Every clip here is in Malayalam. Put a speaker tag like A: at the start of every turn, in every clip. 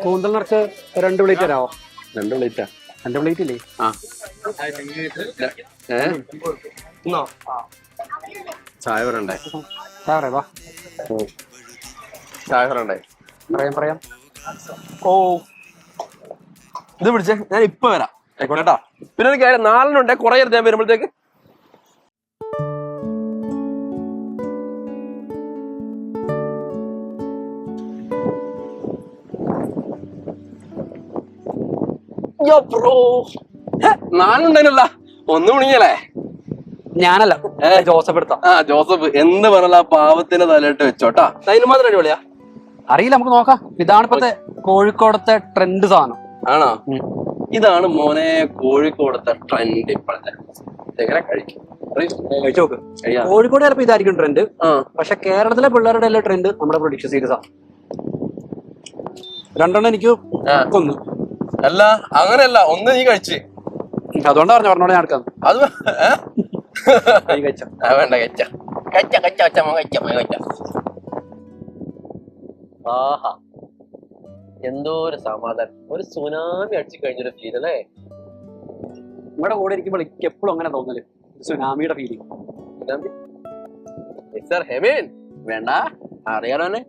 A: കൂന്തൽ നിറച്ച് 2 പ്ലേറ്റ് തരാമോ?
B: 2 പ്ലേറ്റാ?
A: 2 പ്ലേറ്റ് ഇല്ലേ?
B: ചായ പറയണ്ടേ?
A: വാ
B: ചായ പറയണ്ടേ?
A: പറയാം.
B: ഓ ഇത് പിടിച്ചേ, ഞാൻ ഇപ്പൊ വരാം കേട്ടാ. പിന്നെ ഒരു കാര്യം, 4 കുറെ ഞാൻ വരുമ്പോഴത്തേക്ക്. നാലുണ്ടല്ല, 1 മണിയല്ലേ?
A: ഞാനല്ല, ജോസഫ് എടുത്താ.
B: ജോസഫ് എന്ന് പറഞ്ഞ പാവത്തിന്റെ തലയിട്ട് വെച്ചോട്ടാ. അതിന് മാത്രം അടിപൊളിയാ?
A: അറിയില്ല, നമുക്ക് നോക്കാം. ഇതാണ് ഇപ്പത്തെ കോഴിക്കോടത്തെ ട്രെൻഡ് സാധനം.
B: ആണോ? ഇതാണ് മോനെ കോഴിക്കോടത്തെ ട്രെൻഡ് ഇപ്പോഴത്തെ. എങ്ങനെ കഴിക്കും?
A: കഴിച്ചു നോക്ക്. കോഴിക്കോട് ചിലപ്പോ ഇതായിരിക്കും ട്രെൻഡ്, പക്ഷെ കേരളത്തിലെ പിള്ളേരുടെ എല്ലാം ട്രെൻഡ് നമ്മുടെ പ്രൊഡിക്ഷൻ സീരീസാ. 2 എനിക്ക് കൊന്നു.
B: അല്ല അങ്ങനെയല്ല, 1 നീ കഴിച്ച്.
A: അതുകൊണ്ടാ പറഞ്ഞോടെ ഞാൻ എടുക്കാം.
B: അത്
A: വേണ്ട
B: ആഹാ, എന്തോ ഒരു സമാധാനം, ഒരു സുനാമി അടിച്ചു കഴിഞ്ഞൊരു ഫീൽ അല്ലേ?
A: നമ്മുടെ കൂടെ ഇരിക്കുമ്പോൾ എനിക്ക് എപ്പോഴും അങ്ങനെ തോന്നല്, സുനാമിയുടെ ഫീലിംഗ്.
B: ഹെമേൻ വേണ്ട, അറിയാലോ.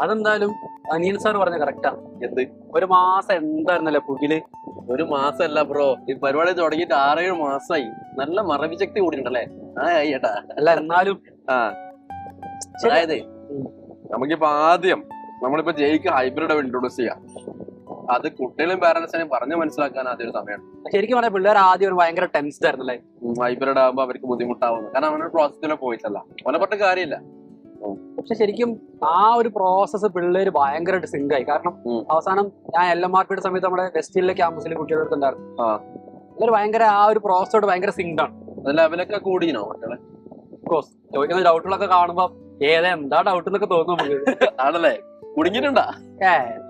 A: അതെന്തായാലും അനിയൻ സാർ പറഞ്ഞ കറക്റ്റാ.
B: എന്ത്
A: 1 മാസം എന്തായിരുന്നല്ലേ പുകില്?
B: 1 മാസമല്ല ബ്രോ, ഈ പരിപാടി തുടങ്ങിയിട്ട് 6-7 മാസമായി. നല്ല മറവി ശക്തി കൂടിയിട്ടുണ്ടല്ലേ? ഏട്ടാ
A: അല്ല എന്നാലും
B: അതായത് നമുക്കിപ്പോ ആദ്യം നമ്മളിപ്പോ ജയിക്ക് ഹൈബ്രിഡ് ഇൻട്രൊഡ്യൂസ് ചെയ്യാം. അത് കുട്ടികളും പാരന്റ്സിനെയും പറഞ്ഞു മനസ്സിലാക്കാൻ ആദ്യം ഒരു സമയമാണ്.
A: ശരിക്കും പറഞ്ഞാൽ പിള്ളേർ ആദ്യം ഭയങ്കര ടെൻസ്ഡ് ആയിരുന്നല്ലേ?
B: ഹൈബ്രിഡ് ആകുമ്പോ അവർക്ക് ബുദ്ധിമുട്ടാവുന്നു, കാരണം അവരുടെ പ്രോസസ്സിലെ പോയിട്ടല്ല, കൊലപ്പെട്ട കാര്യമില്ല.
A: പക്ഷെ ശരിക്കും ആ ഒരു പ്രോസസ്സ് പിള്ളേര് ഭയങ്കരമായിട്ട് സിങ്ക് ആയി. കാരണം അവസാനം ഞാൻ LMRPയുടെ സമയത്ത് നമ്മുടെ വെസ്റ്റിലെ ക്യാമ്പസിലെ കുട്ടികളുടെ അടുത്തുണ്ടായിരുന്നു. എല്ലാവരും ഭയങ്കര ആ ഒരു പ്രോസസ്സോട് ഭയങ്കര സിങ്ക് ആണ്.
B: ലെവലൊക്കെ കൂടിയോ മക്കളെ?
A: കോഴ്സ് ചോദിക്കുന്ന ഡൗട്ടുകളൊക്കെ കാണുമ്പോ എന്താ ഡൗട്ട് എന്നൊക്കെ തോന്നുന്നു.
B: ആണല്ലേ? കുടുങ്ങിയിട്ടുണ്ടാ?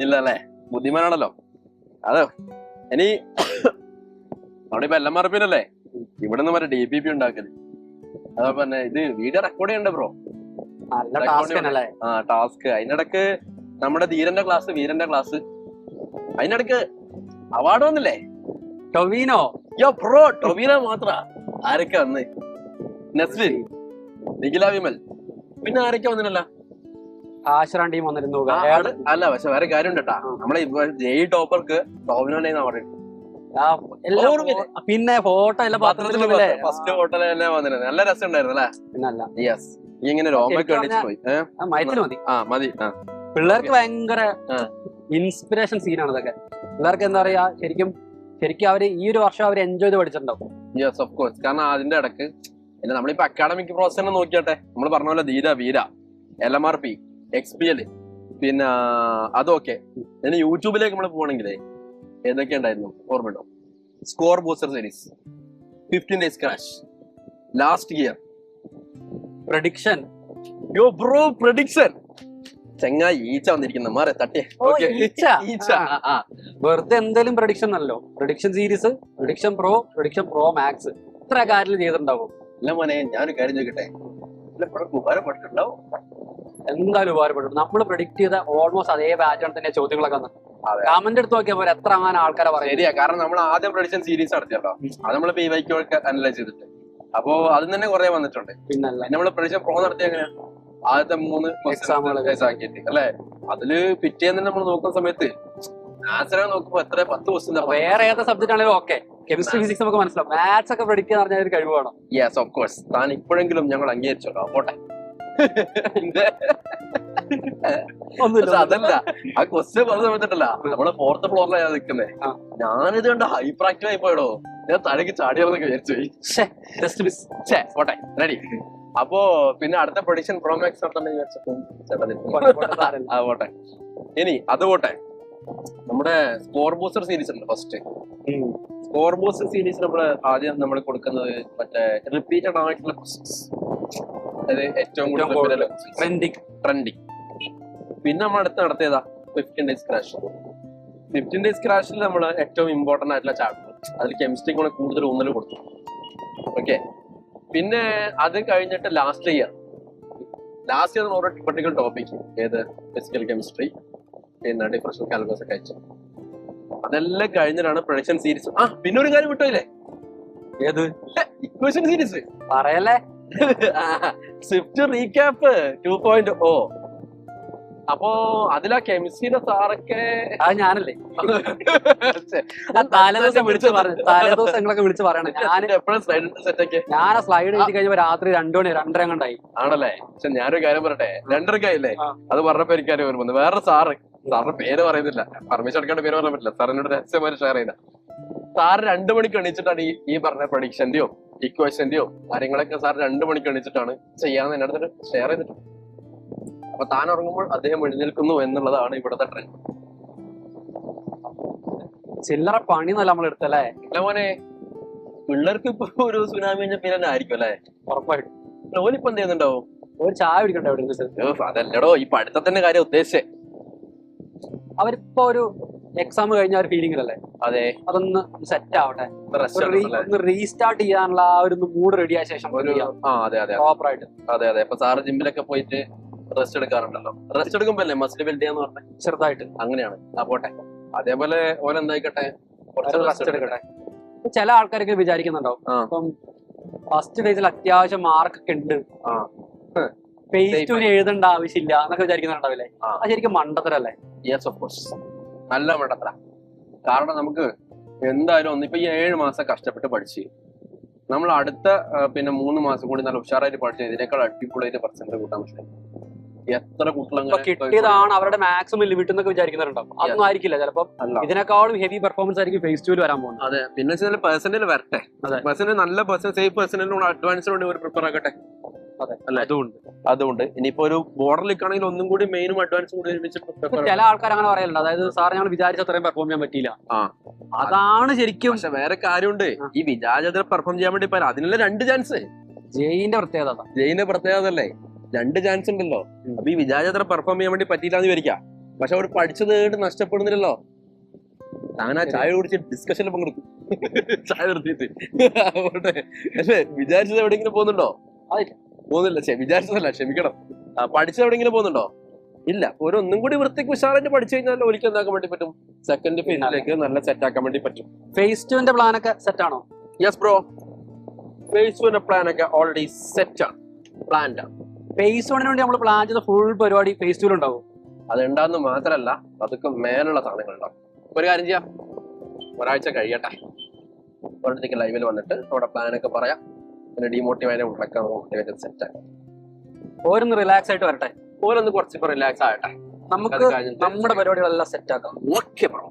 B: ഇല്ല അല്ലേ? ബുദ്ധിമാനാണല്ലോ. അതോ ഇനി അവിടെ ഇപ്പൊ LMRPയിലല്ലേ ഇവിടെ നിന്ന് മറ്റേ DPP ഉണ്ടാക്കല്. അതോ ഇത് വീഡിയോ റെക്കോർഡ് ചെയ്യണ്ടേ ബ്രോ? ടാസ്ക്. അതിനിടക്ക് നമ്മുടെ വീരന്റെ ക്ലാസ്, അതിനിടക്ക് അവാർഡ് വന്നില്ലേ?
A: ടൊവിനോ.
B: ബ്രോ ടൊവിനോ മാത്ര? ആരൊക്കെ വന്ന്? നസ്ലിൻ, നിഖില വിമൽ, പിന്നെ ആരൊക്കെ വന്നിട്ടല്ല?
A: ആശ്രാൻ ടീം വന്നിരുന്നു.
B: അല്ല പക്ഷെ വേറെ കാര്യം ഉണ്ട് കേട്ടാ, നമ്മളെ ജെയ് ടോപ്പർക്ക് ടോവിനോനെ അവാർഡ്.
A: പിന്നെ ഫോട്ടോ
B: ഫസ്റ്റ് ഫോട്ടോ എല്ലാം വന്നിരുന്നു. നല്ല രസം ഉണ്ടായിരുന്നു അല്ലേ? യെസ്. ഈ ഇങ്ങനെ രോമൊക്കെ പോയി മതി.
A: പിള്ളേർക്ക് ഭയങ്കര ഇൻസ്പിറേഷൻ സീനാണ് ഇതൊക്കെ. പിള്ളേർക്ക് എന്താ പറയാ, ശരിക്കും അവര് ഈ ഒരു വർഷം അവർ എൻജോയ് ചെയ്ത് പഠിച്ചിട്ടുണ്ടാവും.
B: Yes of course. കാരണം അതിന്റെ ഇടക്ക് നമ്മളിപ്പോ അക്കാഡമിക് പ്രോസസ് തന്നെ നോക്കിയാട്ടെ. നമ്മൾ പറഞ്ഞ പോലെ ധീര, വീര, LMRP, XPL, പിന്നെ അതൊക്കെ. ഇനി യൂട്യൂബിലേക്ക് നമ്മൾ പോകണമെങ്കിലേ ഏതൊക്കെ ഉണ്ടായിരുന്നു ഓർമ്മയുണ്ടോ? Score booster series, 15 days crash, last year, prediction. ചെങ്ങായി ഈച്ച വന്നിരിക്കുന്ന മാറെ തട്ടിയ
A: വെറുതെ എന്തെങ്കിലും പ്രഡിക്ഷൻ അല്ലോ. Prediction series, prediction pro max, ഇത്ര കാര്യം ചെയ്തിട്ടുണ്ടാവും.
B: അല്ല മോനെ, ഞാനൊരു കാര്യം ചോദിക്കട്ടെ, ഉപകാരപ്പെട്ടിട്ടുണ്ടാവും.
A: എന്തായാലും ഉപകാരപ്പെട്ടു. നമ്മൾ പ്രഡിക്ട് ചെയ്ത ഓൾമോസ്റ്റ് അതേ പാറ്റേൺ തന്നെ ചോദ്യങ്ങളൊക്കെ കമന്റ് എടുത്ത് നോക്കിയാൽ പോലെ എത്ര അങ്ങനെ ആൾക്കാരെ പറയാം.
B: ശരിയാ, കാരണം നമ്മൾ ആദ്യം പ്രഡിക്ഷൻ സീരീസ് നടത്തിയല്ലോ, അത് നമ്മൾ PYQ അനലൈസ് ചെയ്തിട്ട്, അപ്പോ അതിൽ തന്നെ കുറെ വന്നിട്ടുണ്ട്. പിന്നെ നമ്മള് പ്രഡിക്ഷൻ പ്രോ നടത്തിയ എങ്ങനെയാ? ആദ്യത്തെ 3 എക്സാമുകൾ ആക്കിയിട്ട് അല്ലെ? അതില് പിറ്റേന്ന് നമ്മൾ നോക്കുന്ന സമയത്ത് ആൻസർ നോക്കുമ്പോ എത്ര 10 ക്വസ്റ്റ്യൻ.
A: വേറെ ഏത് സബ്ജക്ട് ആണെങ്കിലും ഓക്കെ, കെമിസ്ട്രി ഫിസിക്സ് നമുക്ക് മനസ്സിലാവും. മാത്സ് ഒക്കെ പഠിക്കുക എന്ന് പറഞ്ഞാൽ ഒരു കഴിവ് വേണം.
B: Yes of course. താൻ ഇപ്പോഴെങ്കിലും ഞങ്ങൾ അംഗീകരിച്ചോട്ടോ, പോട്ടെ. അതല്ല, ആ ക്വസ്റ്റ്യൻ പറഞ്ഞ സമയത്തല്ല, നമ്മള് 4th ഫ്ലോറിലാണ് ഞാൻ നിൽക്കുന്നേ. ഞാനിത് കണ്ട ഹൈപ്പർ ആക്റ്റീവ് ആയി പോയടോ. ഞാൻ തലക്ക് ചാടിയോന്നൊക്കെ വിചാരിച്ചു. പോട്ടെ, റെഡി. അപ്പോ പിന്നെ അടുത്ത പ്രൊഡിക്ഷൻ പ്രോമാക്സ് പോട്ടെ. ഇനി അത് പോട്ടെ, നമ്മുടെ സ്കോർ ബൂസ്റ്റർ സീരീസ് ഉണ്ട്. ഫസ്റ്റ് സ്കോർ ബൂസ്റ്റർ സീരീസ് ആദ്യം നമ്മൾ കൊടുക്കുന്നത് മറ്റേ റിപ്പീറ്റഡ് ആയിട്ടുള്ള ക്വസ്റ്റ്യൻസ്, അതായത് ഏറ്റവും കൂടുതൽ ട്രെൻഡിങ്. പിന്നെ നമ്മൾ അടുത്ത് നടത്തിയതാ 15 days ക്രാഷ്. 15 days ക്രാഷിൽ നമ്മൾ ഏറ്റവും ഇമ്പോർട്ടന്റ് ആയിട്ടുള്ള ചാപ്റ്റർ, അതിൽ കെമിസ്ട്രിക്ക് കൂടെ കൂടുതൽ ഊന്നൽ കൊടുത്തു. ഓക്കെ. പിന്നെ അത് കഴിഞ്ഞിട്ട് ലാസ്റ്റ് ഇയർ ഓരോ പർട്ടിക്കുലർ ടോപ്പിക്, ഏത് ഫിസിക്കൽ കെമിസ്ട്രി, പിന്നെ ഡിഫറൻഷ്യൽ കാൽക്കുലസ് ഒക്കെ അയച്ചു. അതെല്ലാം കഴിഞ്ഞിട്ടാണ് പ്രൊഡക്ഷൻ സീരീസ്. പിന്നെ ഒരു കാര്യം വിട്ടോയില്ലേ,
A: ഏത്
B: ഇക്വേഷൻ സീരീസ്
A: പറയല്ലേ?
B: Swift recap 2.0. അപ്പോ അതിലാ കെമിസ്ട്രിയുടെ സാറൊക്കെ
A: അത് ഞാനല്ലേ, തലേദിവസം വിളിച്ച് പറഞ്ഞു, തലേദിവസങ്ങളൊക്കെ വിളിച്ച് പറയണം. ഞാൻ
B: എപ്പോഴും സ്ലൈഡ് സെറ്റ് ഒക്കെ
A: ഞാൻ ആ സ്ലൈഡ് എഴുതി കഴിഞ്ഞപ്പോ രാത്രി 2 മണി 2:30 കണ്ടായി.
B: ആണല്ലേ? പക്ഷെ ഞാനൊരു കാര്യം പറയട്ടെ, 2:30 അത് പറഞ്ഞപ്പോ എനിക്കാരും ഓർമ്മ വന്നു. വേറെ സാറിന്റെ പേര് പറയുന്നില്ല, പെർമിഷൻ എടുക്കേണ്ട പേര് പറയാൻ പറ്റില്ല, സാറിനോട് രഹസ്യമായി ഷെയർ ചെയ്ത സാർ 2 മണിക്ക് എണീച്ചിട്ടാണ് ഈ പറഞ്ഞ പ്രഡിക്ഷന്റെയോ ഇക്വേഷന്റെയോ കാര്യങ്ങളൊക്കെ സാർ 2 മണിക്ക് എണീച്ചിട്ടാണ് ചെയ്യാന്ന് എന്റെ അടുത്ത് ഷെയർ ചെയ്തിട്ടുണ്ട്. അപ്പൊ താൻ ഉറങ്ങുമ്പോൾ അദ്ദേഹം എഴുന്നേൽക്കുന്നു എന്നുള്ളതാണ് ഇവിടുത്തെ ട്രെൻഡ്.
A: ചില്ലറ പണി നല്ല നമ്മൾ എടുത്തല്ലേ
B: അല്ല മോനെ, പിള്ളേർക്ക് ഇപ്പൊ ഒരു സുനാമി കഴിഞ്ഞ പിന്നെ ആയിരിക്കും അല്ലേ?
A: ഉറപ്പായിട്ടും.
B: ഓലിപ്പോ എന്ത് ചെയ്യുന്നുണ്ടാവും?
A: ഒരു ചായ കുടിക്കട്ടെ എവിടെ?
B: അതല്ലടോ, ഈ പഠിത്തത്തിന്റെ കാര്യം ഉദ്ദേശിച്ചേ.
A: അവരിപ്പോ ഒരു എക്സാം കഴിഞ്ഞ ഒരു ഫീലിംഗിലല്ലേ?
B: അതെ,
A: അതൊന്ന് സെറ്റ് ആവട്ടെ,
B: റെസ്റ്റ്
A: ഒന്ന് റീസ്റ്റാർട്ട് ചെയ്യാനുള്ള ആ ഒരു മൂഡ് റെഡി ആയ ശേഷം പ്രോപ്പർ ആയിട്ട്.
B: അതെ. ഇപ്പൊ സാറ് ജിമ്മിലൊക്കെ പോയിട്ട് റെസ്റ്റ് എടുക്കാറുണ്ടല്ലോ. റെസ്റ്റ് എടുക്കുമ്പോ അല്ലേ മസിൽ ബിൽഡ് ചെയ്യാന്ന് പറഞ്ഞ
A: ചെറുതായിട്ട്
B: അങ്ങനെയാണ്. ആ പോട്ടെ, അതേപോലെ ഓലെന്തായിക്കട്ടെ
A: റെസ്റ്റ് എടുക്കട്ടെ. ചില ആൾക്കാരൊക്കെ വിചാരിക്കുന്നുണ്ടാവും ഇപ്പം ഫസ്റ്റ് ഫേസിൽ അത്യാവശ്യം മാർക്കൊക്കെ ഉണ്ട്, ഫേസ് 2 എഴുതേണ്ട ആവശ്യമില്ല എന്നൊക്കെ വിചാരിക്കുന്നുണ്ടാവില്ലേ? അത് ശരിക്കും മണ്ടത്തരല്ലേ?
B: യെസ്, ഓഫ് കോഴ്സ്, നല്ല മണ്ടത്തര. കാരണം നമുക്ക് എന്തായാലും ഒന്നിപ്പോ ഈ 7 മാസം കഷ്ടപ്പെട്ട് പഠിച്ച് നമ്മൾ അടുത്ത പിന്നെ 3 മാസം കൂടി നല്ല ഉഷാറായിട്ട് പഠിച്ച് ഇതിനേക്കാൾ അടിപൊളിയായിട്ട് പെർസെന്റ് കൂട്ടാൻ പറ്റും. എത്ര കുട്ടികൾ
A: കിട്ടിയതാണ് അവരുടെ മാക്സിമം ലിമിറ്റ് എന്നൊക്കെ വിചാരിക്കുന്നുണ്ടാവും. അതൊന്നും ആയിരിക്കില്ല, ചിലപ്പോൾ ഇതിനേക്കാളും ഹെവി പെർഫോമൻസ് ആയിരിക്കും ഫേസ് 2 വരാൻ പോകുന്നത്.
B: അതെ, പിന്നെ പെർസെന്റിൽ വരട്ടെ, പെർസെന്റ് നല്ല പെർസെന്റ് സേഫ് പെർസെന്റിൽ അഡ്വാൻസിനോട് ഒരു പ്രിപ്പയർ ആക്കട്ടെ. അല്ലെ? അതുകൊണ്ട് ഇനിയിപ്പോ ഒരു ബോർഡറിലേക്ക് ആണെങ്കിൽ ഒന്നും കൂടി മെയിനും അഡ്വാൻസും കൂടി ഒരുമിച്ച്
A: ചില ആൾക്കാർ അങ്ങനെ പറയലുണ്ട്, അതായത് സാർ ഞങ്ങൾ വിചാരിച്ച അത്രയും പെർഫോം ചെയ്യാൻ പറ്റിയില്ല. അതാണ് ശരിക്കും.
B: പക്ഷെ വേറെ കാര്യമുണ്ട്, ഈ വിചാരിച്ചത്ര പെർഫോം ചെയ്യാൻ വേണ്ടി അതിനുള്ള 2 ചാൻസ്.
A: ജെയിന്റെ
B: പ്രത്യേകത അല്ലേ, 2 ചാൻസ് ഉണ്ടല്ലോ. അപ്പൊ ഈ വിചാരിച്ചത്ര പെർഫോം ചെയ്യാൻ വേണ്ടി പറ്റിയില്ല എന്ന് വിചാരിക്കാം, പക്ഷെ അവർ പഠിച്ചത് നഷ്ടപ്പെടുന്നില്ലല്ലോ. താൻ ആ ചായ കുടിച്ച് ഡിസ്കഷനിൽ പങ്കെടുക്കും, ചായ നിർത്തിയിട്ട്. അല്ലേ, വിചാരിച്ചത് എവിടെയെങ്കിലും പോകുന്നുണ്ടോ? പോകുന്നില്ല. വിചാരിച്ചതല്ല, ക്ഷമിക്കണം, പഠിച്ചത് എവിടെയെങ്കിലും പോകുന്നുണ്ടോ? ഇല്ല. ഒന്നും കൂടി വൃത്തിക്ക് ഉഷാറായിട്ട് പഠിച്ചു കഴിഞ്ഞാൽ ഒരിക്കൽ എന്താക്കാൻ വേണ്ടി പറ്റും, സെക്കൻഡ് ഫേസിലേക്ക് നല്ല സെറ്റ് ആക്കാൻ വേണ്ടി പറ്റും.
A: ഫേസ് 2 പ്ലാൻ ഒക്കെ സെറ്റ് ആണോ?
B: യെസ് ബ്രോ, ഫേസ് 2 പ്ലാൻ ഒക്കെ ഓൾറെഡി സെറ്റ് ആണ്, പ്ലാൻഡ് ആണ്.
A: ഫേസ് 1 വേണ്ടി നമ്മൾ പ്ലാൻ ചെയ്ത ഫുൾ പരിപാടി ഫേസ് 2 ഉണ്ടാവും.
B: അതുണ്ടാവുന്ന മാത്രമല്ല, അതൊക്കെ മേലുള്ള സാധനങ്ങൾ ഉണ്ടാവും. ഒരു കാര്യം ചെയ്യാം, ഒരാഴ്ച കഴിയട്ടെ, ഒരിടത്തേക്ക് ലൈവിൽ വന്നിട്ട് നമ്മുടെ പ്ലാനൊക്കെ പറയാം. പിന്നെ ഡിമോട്ടിവേറ്റ് ഉള്ളൊക്കെ മോട്ടിവേറ്റ് സെറ്റ് ആക്കാം.
A: ഓരോന്ന് റിലാക്സ് ആയിട്ട് വരട്ടെ,
B: ഓരോന്ന് കുറച്ച് റിലാക്സ് ആകട്ടെ,
A: നമുക്ക് നമ്മുടെ പരിപാടികളെല്ലാം സെറ്റ് ആക്കാം.
B: Okay bro.